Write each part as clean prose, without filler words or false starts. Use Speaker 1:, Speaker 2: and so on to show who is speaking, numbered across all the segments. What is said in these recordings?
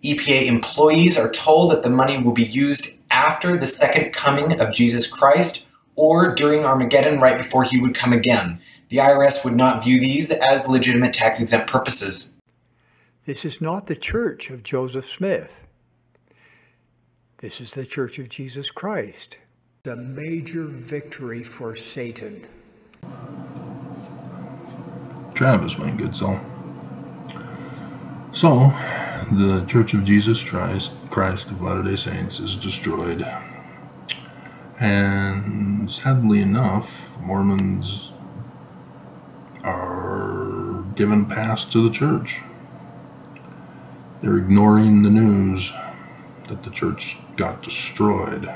Speaker 1: EPA employees are told that the money will be used after the second coming of Jesus Christ or during Armageddon right before he would come again. The IRS would not view these as legitimate tax-exempt purposes.
Speaker 2: This is not the Church of Joseph Smith. This is the Church of Jesus Christ. The major victory for Satan.
Speaker 3: Travis, my good soul. So, the Church of Jesus Christ of Latter-day Saints is destroyed. And sadly enough, Mormons are given pass to the church. They're ignoring the news that the church got destroyed.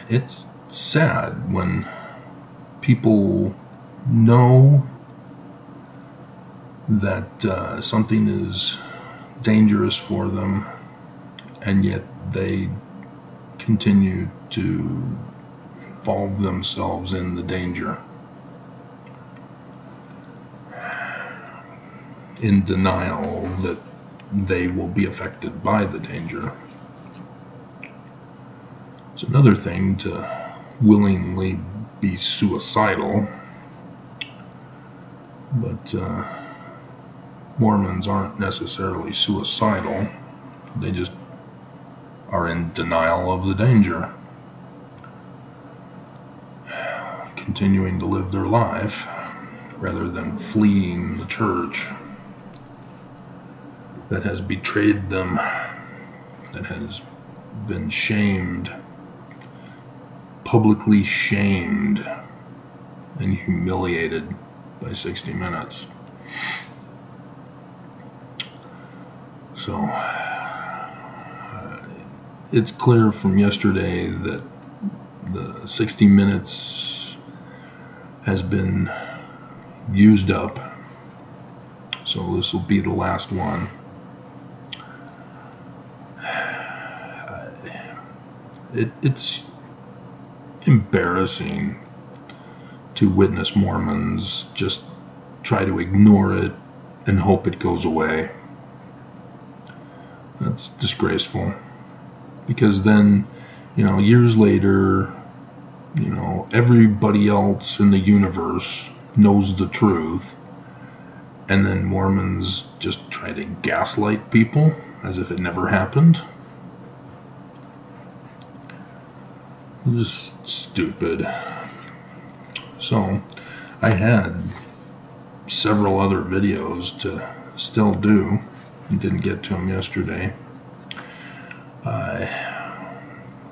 Speaker 3: It's sad when people know that something is dangerous for them, and yet they continue to involve themselves in the danger, in denial that they will be affected by the danger. It's another thing to willingly be suicidal, but Mormons aren't necessarily suicidal. They just are in denial of the danger, continuing to live their life rather than fleeing the church that has betrayed them, that has been shamed, publicly shamed and humiliated by 60 Minutes. So it's clear from yesterday that the 60 Minutes has been used up, so this will be the last one. It's embarrassing to witness Mormons just try to ignore it and hope it goes away. That's disgraceful, because then, years later, everybody else in the universe knows the truth, and then Mormons just try to gaslight people as if it never happened. Just stupid. So, I had several other videos to still do. I didn't get to them yesterday.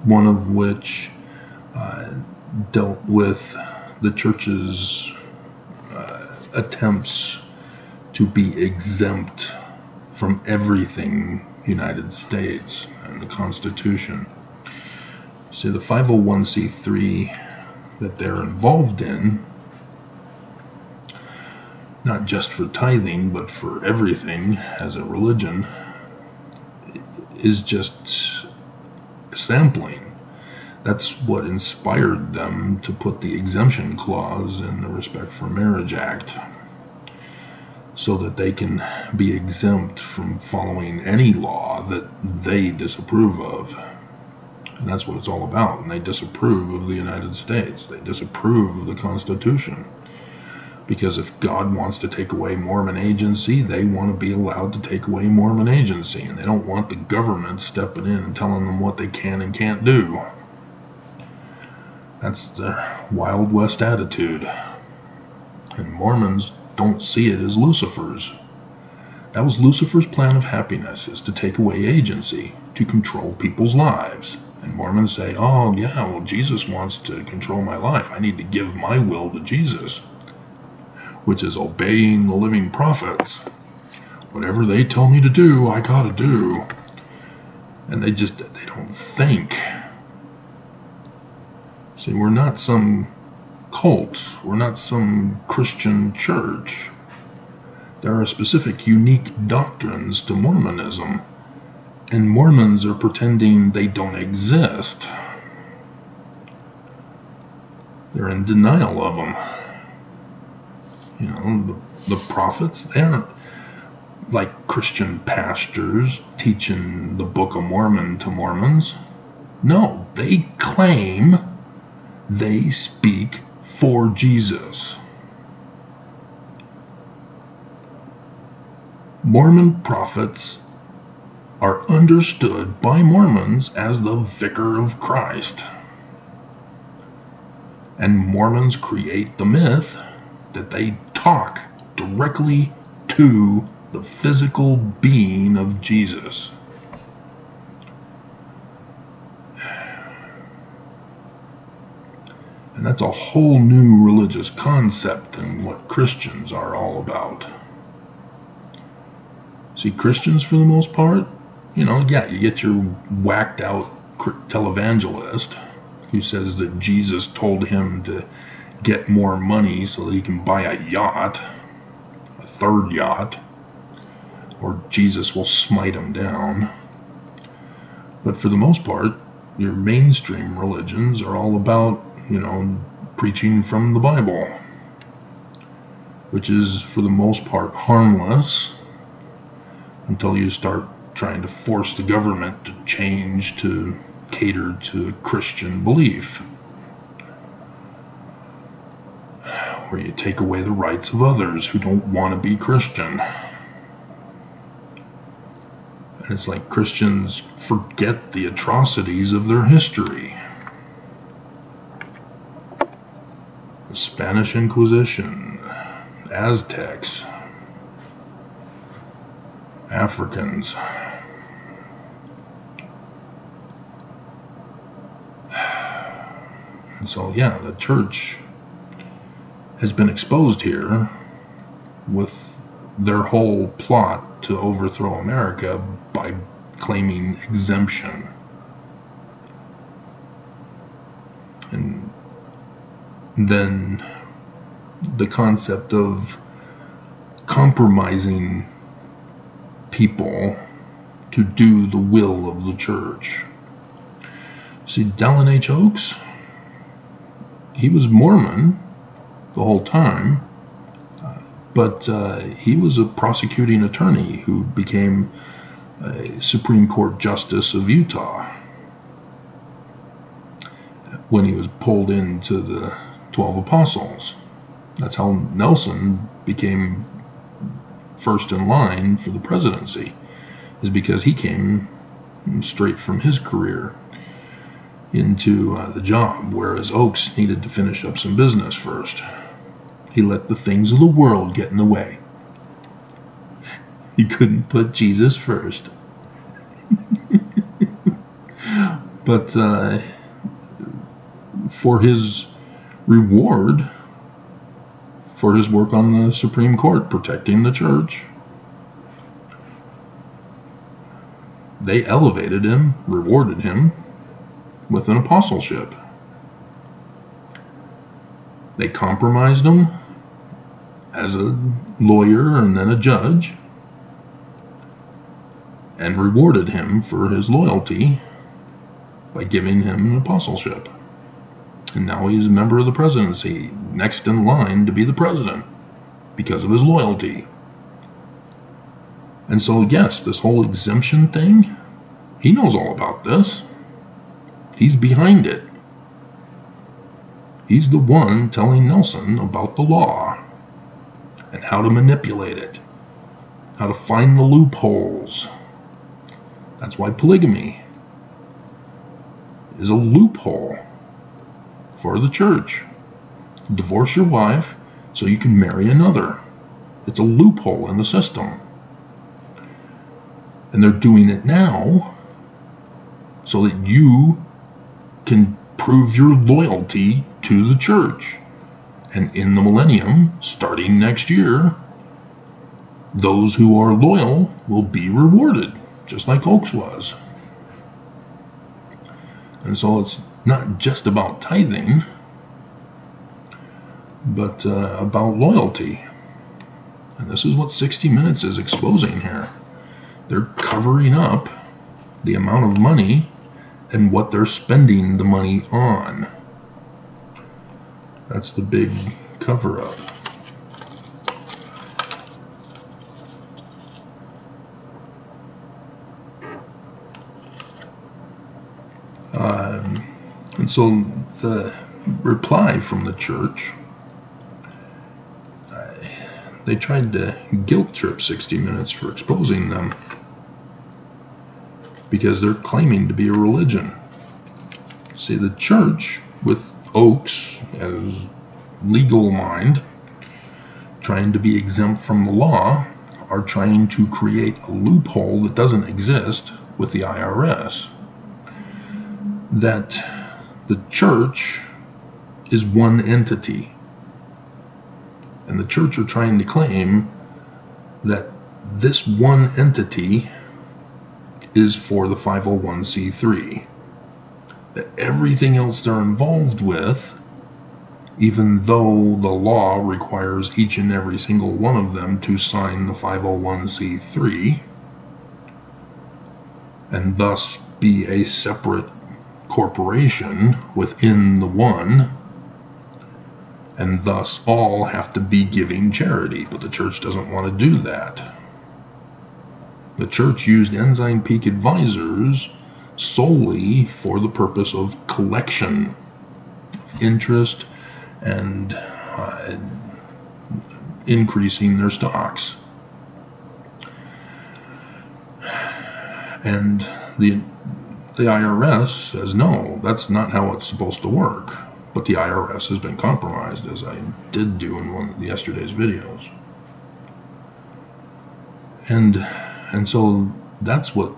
Speaker 3: One of which dealt with the church's attempts to be exempt from everything United States and the Constitution. See, the 501c3 that they're involved in, not just for tithing, but for everything as a religion, is just sampling. That's what inspired them to put the exemption clause in the Respect for Marriage Act, so that they can be exempt from following any law that they disapprove of. And that's what it's all about. And they disapprove of the United States. They disapprove of the Constitution. Because if God wants to take away Mormon agency, they want to be allowed to take away Mormon agency. And they don't want the government stepping in and telling them what they can and can't do. That's the Wild West attitude. And Mormons don't see it as Lucifer's. That was Lucifer's plan of happiness, is to take away agency, to control people's lives. And Mormons say, oh yeah, well Jesus wants to control my life. I need to give my will to Jesus, which is obeying the living prophets. Whatever they tell me to do, I gotta do. And they don't think. See, we're not some cult. We're not some Christian church. There are specific, unique doctrines to Mormonism. And Mormons are pretending they don't exist. They're in denial of them. You know, the prophets, they aren't like Christian pastors teaching the Book of Mormon to Mormons. No, they claim they speak for Jesus. Mormon prophets are understood by Mormons as the vicar of Christ. And Mormons create the myth that they talk directly to the physical being of Jesus. And that's a whole new religious concept than what Christians are all about. See, Christians, for the most part, you know, yeah, you get your whacked out televangelist who says that Jesus told him to get more money so that he can buy a yacht, a third yacht, or Jesus will smite him down. But for the most part, your mainstream religions are all about, you know, preaching from the Bible, which is for the most part harmless until you start trying to force the government to change to cater to Christian belief, where you take away the rights of others who don't want to be Christian. And it's like Christians forget the atrocities of their history. The Spanish Inquisition, Aztecs, Africans. And so, yeah, the church has been exposed here with their whole plot to overthrow America by claiming exemption. And then the concept of compromising people to do the will of the church. See, Dallin H. Oaks, he was Mormon the whole time, but he was a prosecuting attorney who became a Supreme Court Justice of Utah when he was pulled into the 12 Apostles. That's how Nelson became first in line for the presidency, is because he came straight from his career into the job, whereas Oaks needed to finish up some business first. He let the things of the world get in the way. He couldn't put Jesus first. But for his reward, for his work on the Supreme Court protecting the church, they elevated him, rewarded him with an apostleship. They compromised him as a lawyer and then a judge, and rewarded him for his loyalty by giving him an apostleship. And now he's a member of the presidency, next in line to be the president, because of his loyalty. And so, yes, this whole exemption thing, he knows all about this. He's behind it. He's the one telling Nelson about the law and how to manipulate it, how to find the loopholes. That's why polygamy is a loophole for the church. Divorce your wife so you can marry another. It's a loophole in the system. And they're doing it now so that you can prove your loyalty to the church. And in the millennium, starting next year, those who are loyal will be rewarded, just like Oaks was. And so it's not just about tithing, but about loyalty. And this is what 60 Minutes is exposing here. They're covering up the amount of money and what they're spending the money on. That's the big cover-up. So the reply from the church, they tried to guilt trip 60 Minutes for exposing them because they're claiming to be a religion. See, the church, with Oakes as legal mind, trying to be exempt from the law, are trying to create a loophole that doesn't exist with the IRS. That the church is one entity. And the church are trying to claim that this one entity is for the 501c3. That everything else they're involved with, even though the law requires each and every single one of them to sign the 501c3, and thus be a separate corporation within the one, and thus all have to be giving charity, but the church doesn't want to do that. The church used Ensign Peak Advisors solely for the purpose of collection, interest, and increasing their stocks. And the IRS says, no, that's not how it's supposed to work. But the IRS has been compromised, as I did do in one of yesterday's videos. And so that's what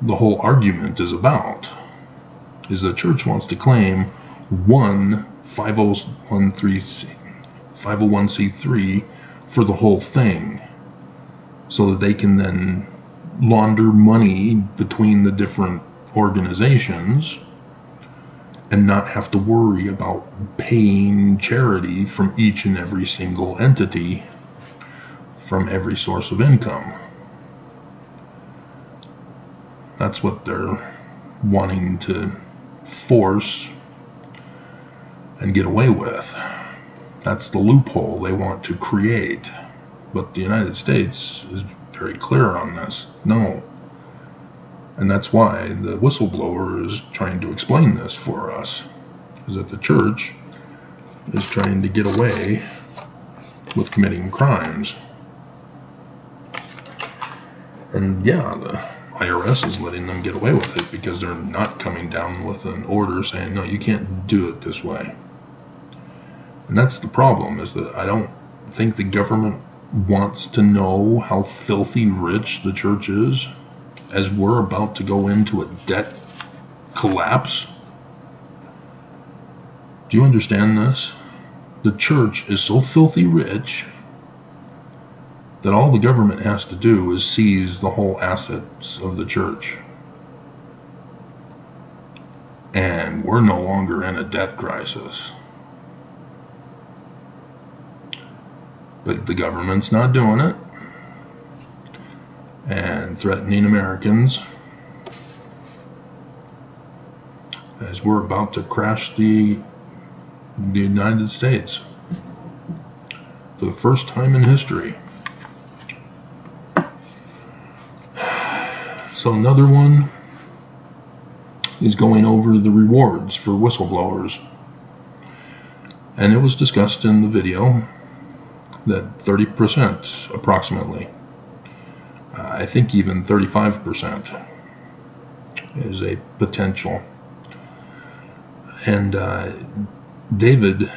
Speaker 3: the whole argument is about, is the church wants to claim one 501c3 for the whole thing, so that they can then launder money between the different organizations and not have to worry about paying charity from each and every single entity from every source of income. That's what they're wanting to force and get away with. That's the loophole they want to create. But the United States is very clear on this. No. And that's why the whistleblower is trying to explain this for us, is that the church is trying to get away with committing crimes. And yeah, the IRS is letting them get away with it because they're not coming down with an order saying, no, you can't do it this way. And that's the problem, is that I don't think the government wants to know how filthy rich the church is, as we're about to go into a debt collapse. Do you understand this? The church is so filthy rich that all the government has to do is seize the whole assets of the church. And we're no longer in a debt crisis. But the government's not doing it, and threatening Americans as we're about to crash the United States for the first time in history. So another one is going over the rewards for whistleblowers, and it was discussed in the video that 30% approximately, I think even 35% is a potential. And David,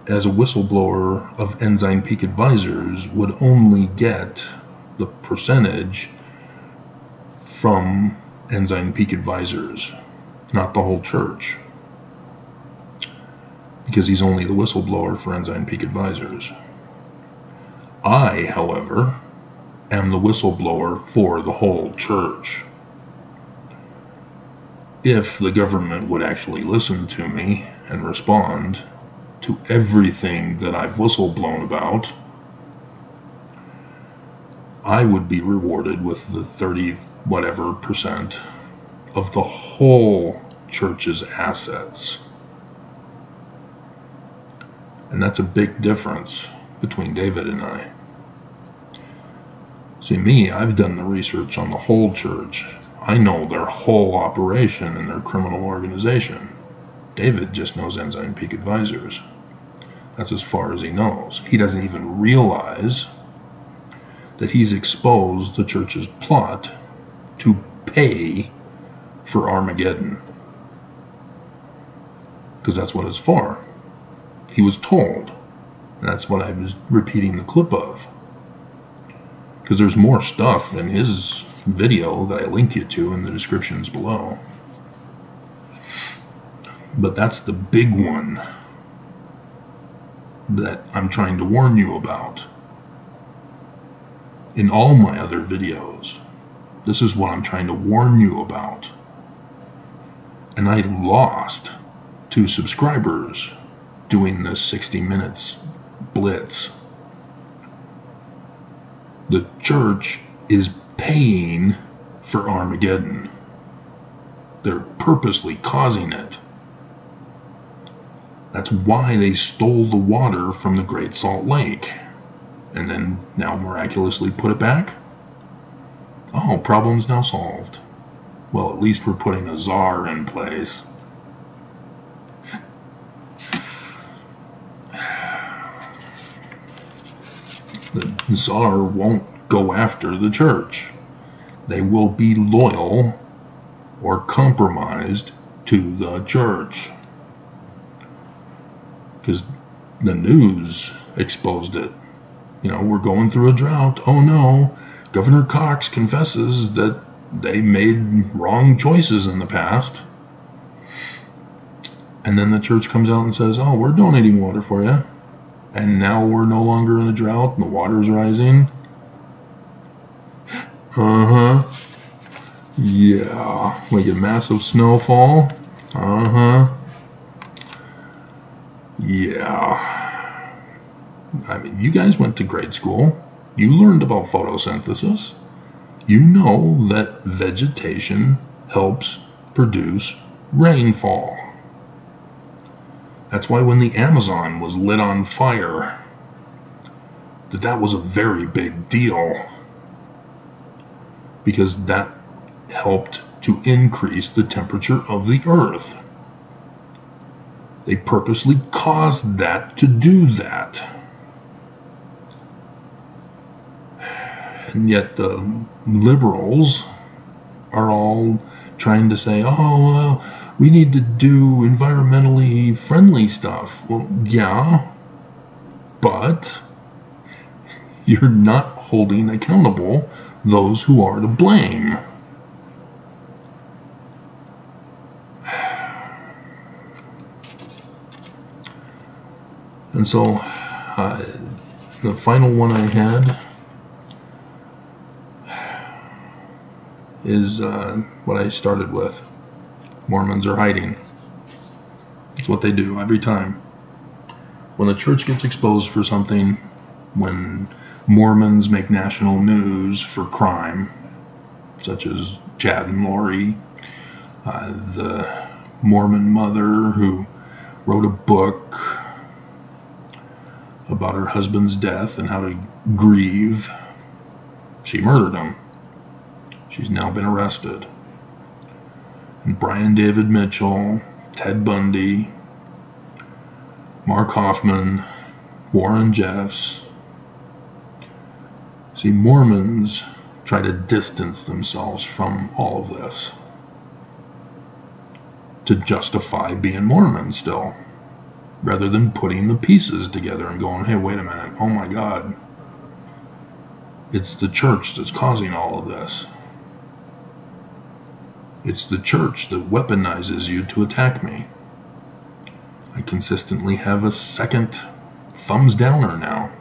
Speaker 3: as a whistleblower of Ensign Peak Advisors, would only get the percentage from Ensign Peak Advisors, not the whole church, because he's only the whistleblower for Ensign Peak Advisors. I, however, am the whistleblower for the whole church. If the government would actually listen to me and respond to everything that I've whistleblown about, I would be rewarded with the 30% of the whole church's assets. And that's a big difference between David and I. See, me, I've done the research on the whole church. I know their whole operation and their criminal organization. David just knows Ensign Peak Advisors. That's as far as he knows. He doesn't even realize that he's exposed the church's plot to pay for Armageddon. Because that's what it's for. He was told. And that's what I was repeating the clip of. Because there's more stuff in his video that I link you to in the descriptions below. But that's the big one that I'm trying to warn you about. In all my other videos, this is what I'm trying to warn you about. And I lost 2 subscribers doing this 60 minutes blitz. The church is paying for Armageddon. They're purposely causing it. That's why they stole the water from the Great Salt Lake. And then now miraculously put it back? Oh, problem's now solved. Well, at least we're putting a czar in place. The czar won't go after the church. They will be loyal or compromised to the church. Because the news exposed it. You know, we're going through a drought. Oh no, Governor Cox confesses that they made wrong choices in the past. And then the church comes out and says, oh, we're donating water for you. And now we're no longer in a drought and the water's rising. Yeah, we get massive snowfall. Yeah. I mean, you guys went to grade school. You learned about photosynthesis. You know that vegetation helps produce rainfall. That's why when the Amazon was lit on fire, that was a very big deal. Because that helped to increase the temperature of the earth. They purposely caused that to do that. And yet the liberals are all trying to say, oh, well, we need to do environmentally friendly stuff. Well, yeah, but you're not holding accountable those who are to blame. And so, the final one I had is what I started with. Mormons are hiding. It's what they do every time. When the church gets exposed for something, when Mormons make national news for crime, such as Chad and Lori, the Mormon mother who wrote a book about her husband's death and how to grieve. She murdered him. She's now been arrested. And Brian David Mitchell, Ted Bundy, Mark Hoffman, Warren Jeffs. See, Mormons try to distance themselves from all of this to justify being Mormon still, rather than putting the pieces together and going, hey, wait a minute, oh my God, it's the church that's causing all of this. It's the church that weaponizes you to attack me. I consistently have a second thumbs downer now.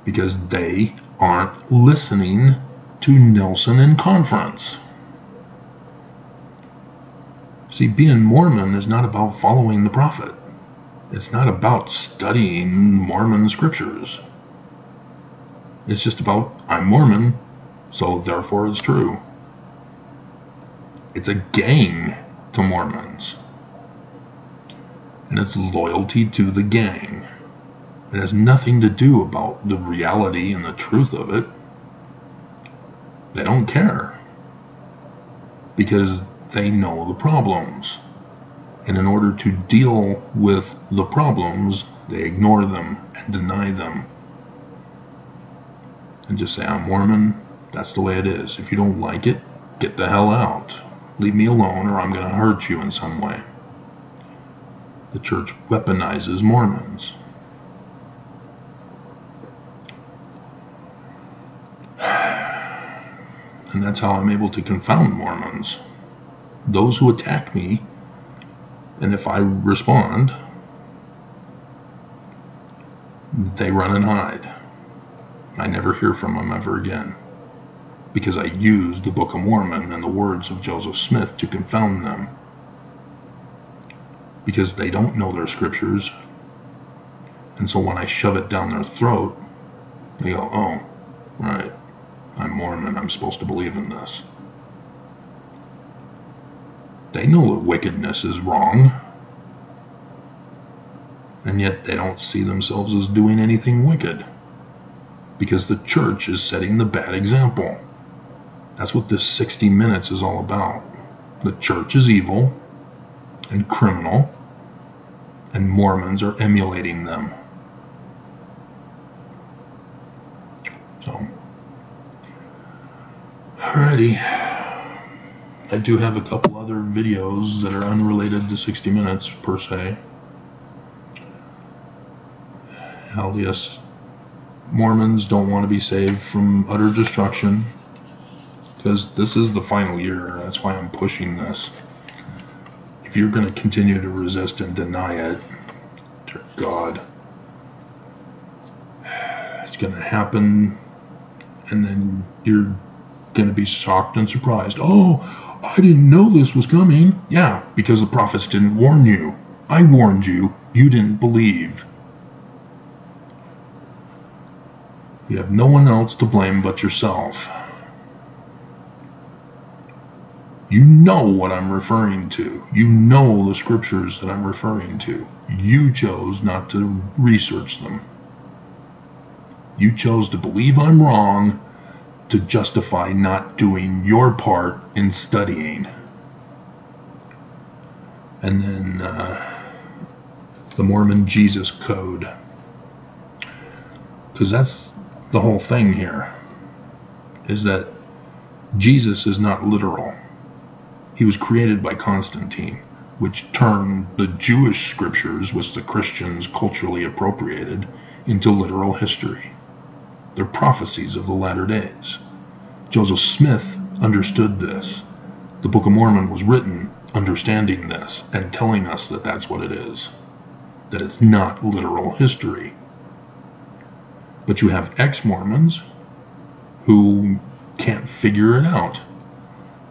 Speaker 3: Because they aren't listening to Nelson in conference. See, being Mormon is not about following the prophet. It's not about studying Mormon scriptures. It's just about, I'm Mormon, so therefore it's true. It's a gang to Mormons. And it's loyalty to the gang. It has nothing to do about the reality and the truth of it. They don't care. Because they know the problems. And in order to deal with the problems, they ignore them and deny them. And just say, I'm Mormon, that's the way it is. If you don't like it, get the hell out. Leave me alone or I'm going to hurt you in some way. The church weaponizes Mormons. And that's how I'm able to confound Mormons. Those who attack me, and if I respond, they run and hide. I never hear from them ever again, because I used the Book of Mormon and the words of Joseph Smith to confound them. Because they don't know their scriptures, and so when I shove it down their throat, they go, oh, right, I'm Mormon, I'm supposed to believe in this. They know that wickedness is wrong, and yet they don't see themselves as doing anything wicked, because the church is setting the bad example. That's what this 60 minutes is all about. The church is evil and criminal, and Mormons are emulating them. So, alrighty. I do have a couple other videos that are unrelated to 60 minutes per se. LDS Mormons don't want to be saved from utter destruction, because this is the final year. That's why I'm pushing this. If you're going to continue to resist and deny it, dear God, it's going to happen, and then you're going to be shocked and surprised. Oh, I didn't know this was coming. Yeah, because the prophets didn't warn you. I warned you. You didn't believe. You have no one else to blame but yourself. You know what I'm referring to. You know the scriptures that I'm referring to. You chose not to research them. You chose to believe I'm wrong to justify not doing your part in studying. And then the Mormon Jesus Code. Because that's the whole thing here, is that Jesus is not literal. He was created by Constantine, which turned the Jewish scriptures, which the Christians culturally appropriated, into literal history. They're prophecies of the latter days. Joseph Smith understood this. The Book of Mormon was written understanding this and telling us that that's what it is, that it's not literal history. But you have ex-Mormons who can't figure it out,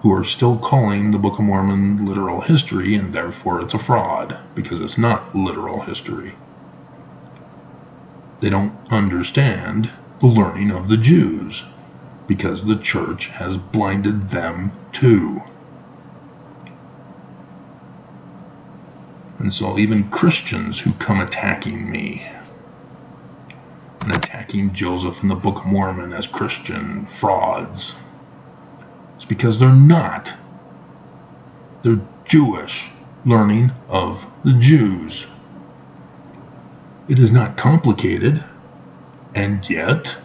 Speaker 3: who are still calling the Book of Mormon literal history, and therefore it's a fraud, because it's not literal history. They don't understand the learning of the Jews, because the church has blinded them too. And so even Christians who come attacking me, and attacking Joseph and the Book of Mormon as Christian frauds, it's because they're not. They're Jewish learning of the Jews. It is not complicated, and yet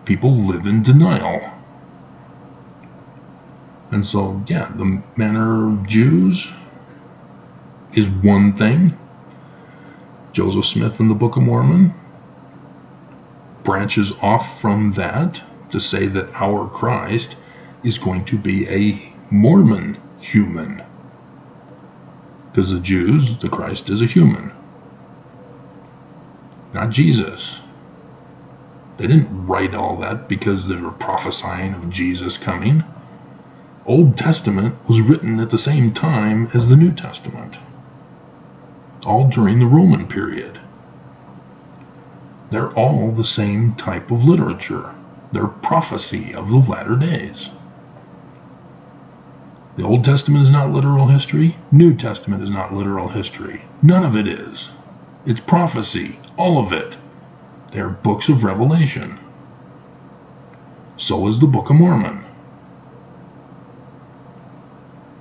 Speaker 3: people live in denial. And so, yeah, the manner of Jews is one thing. Joseph Smith and the Book of Mormon branches off from that to say that our Christ is going to be a Mormon human. Because the Jews, the Christ is a human, not Jesus. They didn't write all that because they were prophesying of Jesus coming. Old Testament was written at the same time as the New Testament, all during the Roman period. They're all the same type of literature. They're prophecy of the latter days. The Old Testament is not literal history. New Testament is not literal history. None of it is. It's prophecy, all of it. They are books of Revelation. So is the Book of Mormon.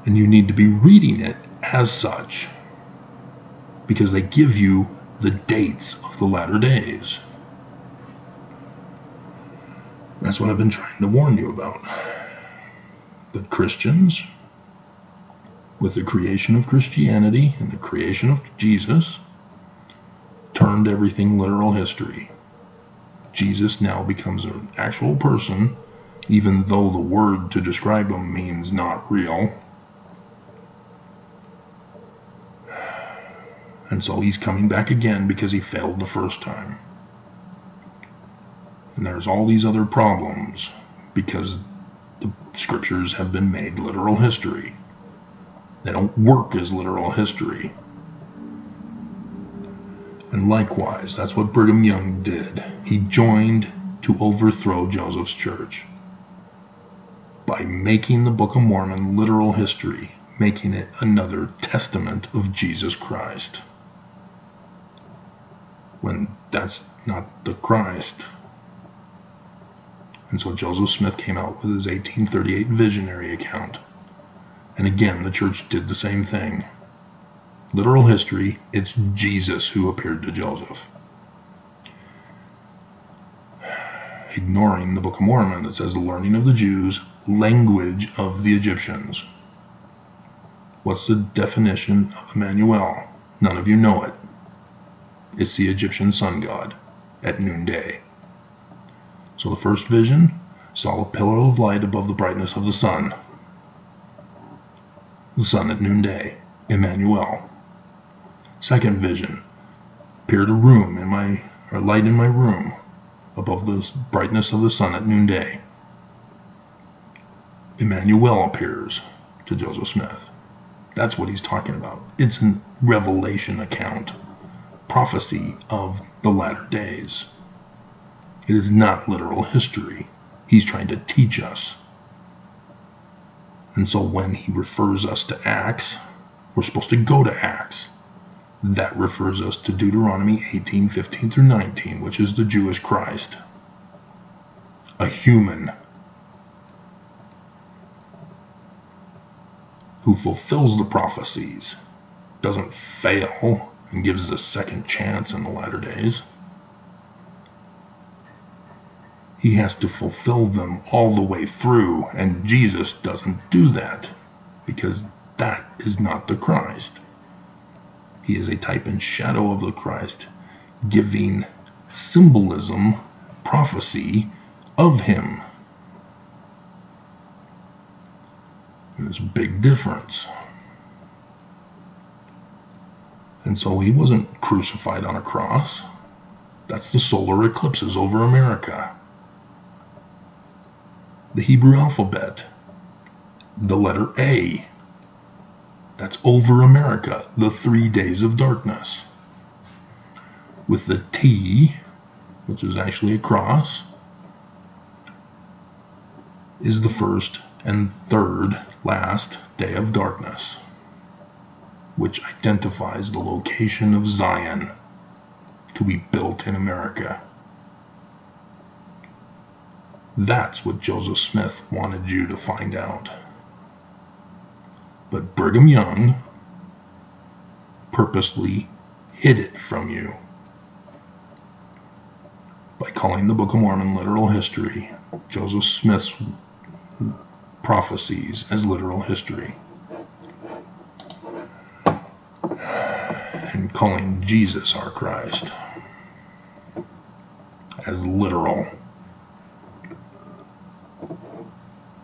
Speaker 3: And you need to be reading it as such, because they give you the dates of the latter days. That's what I've been trying to warn you about. But Christians, with the creation of Christianity and the creation of Jesus, turned everything literal history. Jesus now becomes an actual person, even though the word to describe him means not real. And so he's coming back again because he failed the first time. And there's all these other problems because the scriptures have been made literal history. They don't work as literal history. And likewise, that's what Brigham Young did. He joined to overthrow Joseph's church by making the Book of Mormon literal history, making it another testament of Jesus Christ, when that's not the Christ. And so Joseph Smith came out with his 1838 visionary account. And again, the church did the same thing. Literal history, it's Jesus who appeared to Joseph. Ignoring the Book of Mormon that says the learning of the Jews, language of the Egyptians. What's the definition of Emmanuel? None of you know it. It's the Egyptian sun god at noonday. So the first vision saw a pillar of light above the brightness of the sun. The sun at noonday, Emmanuel. Second vision appeared a room light in my room above the brightness of the sun at noonday. Emmanuel appears to Joseph Smith. That's what he's talking about. It's a revelation account, prophecy of the latter days. It is not literal history. He's trying to teach us. And so when he refers us to Acts, we're supposed to go to Acts. That refers us to Deuteronomy 18:15 through 19, which is the Jewish Christ. A human who fulfills the prophecies, doesn't fail, and gives us a second chance in the latter days. He has to fulfill them all the way through, and Jesus doesn't do that, because that is not the Christ. He is a type and shadow of the Christ, giving symbolism, prophecy of him. There's a big difference. And so he wasn't crucified on a cross. That's the solar eclipses over America. The Hebrew alphabet, the letter A, that's over America, the 3 days of darkness. With the T, which is actually a cross, is the first and third last day of darkness, which identifies the location of Zion to be built in America. That's what Joseph Smith wanted you to find out. But Brigham Young purposely hid it from you by calling the Book of Mormon literal history, Joseph Smith's prophecies as literal history, and calling Jesus our Christ as literal.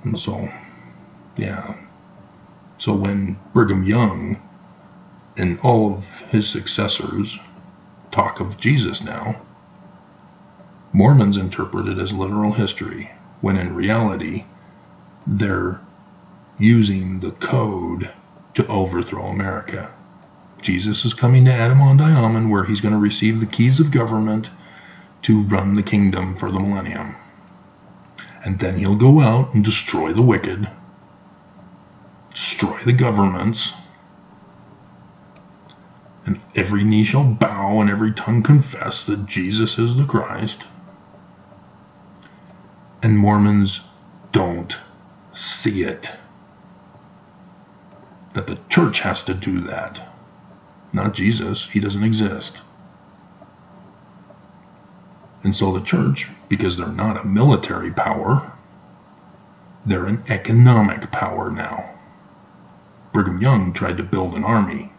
Speaker 3: And so, yeah. So when Brigham Young and all of his successors talk of Jesus now, Mormons interpret it as literal history, when in reality, they're using the code to overthrow America. Jesus is coming to Adam-on-Diamond, where he's going to receive the keys of government to run the kingdom for the millennium. And then he'll go out and destroy the wicked, destroy the governments, and every knee shall bow and every tongue confess that Jesus is the Christ. And Mormons don't see it. that the church has to do that. Not Jesus. He doesn't exist. And so the church, because they're not a military power, they're an economic power now. Brigham Young tried to build an army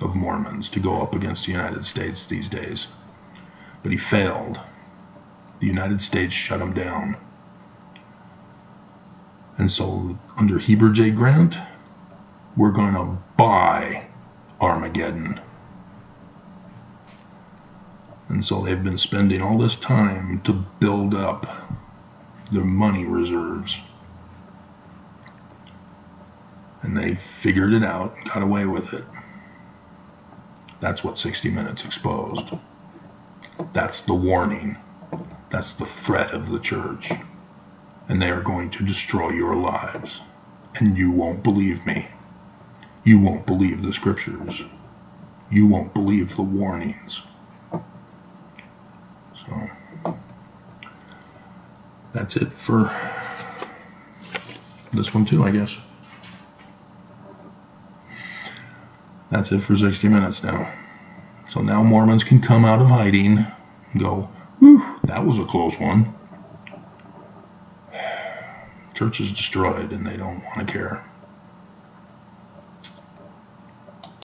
Speaker 3: of Mormons to go up against the United States these days. But he failed. The United States shut him down. And so under Heber J. Grant, we're going to buy Armageddon. And so they've been spending all this time to build up their money reserves. And they figured it out, got away with it. That's what 60 Minutes exposed. That's the warning. That's the threat of the church. And they are going to destroy your lives. And you won't believe me. You won't believe the scriptures. You won't believe the warnings. So, that's it for this one too, I guess. That's it for 60 Minutes now. So now Mormons can come out of hiding and go, whew, that was a close one. Church is destroyed and they don't want to care.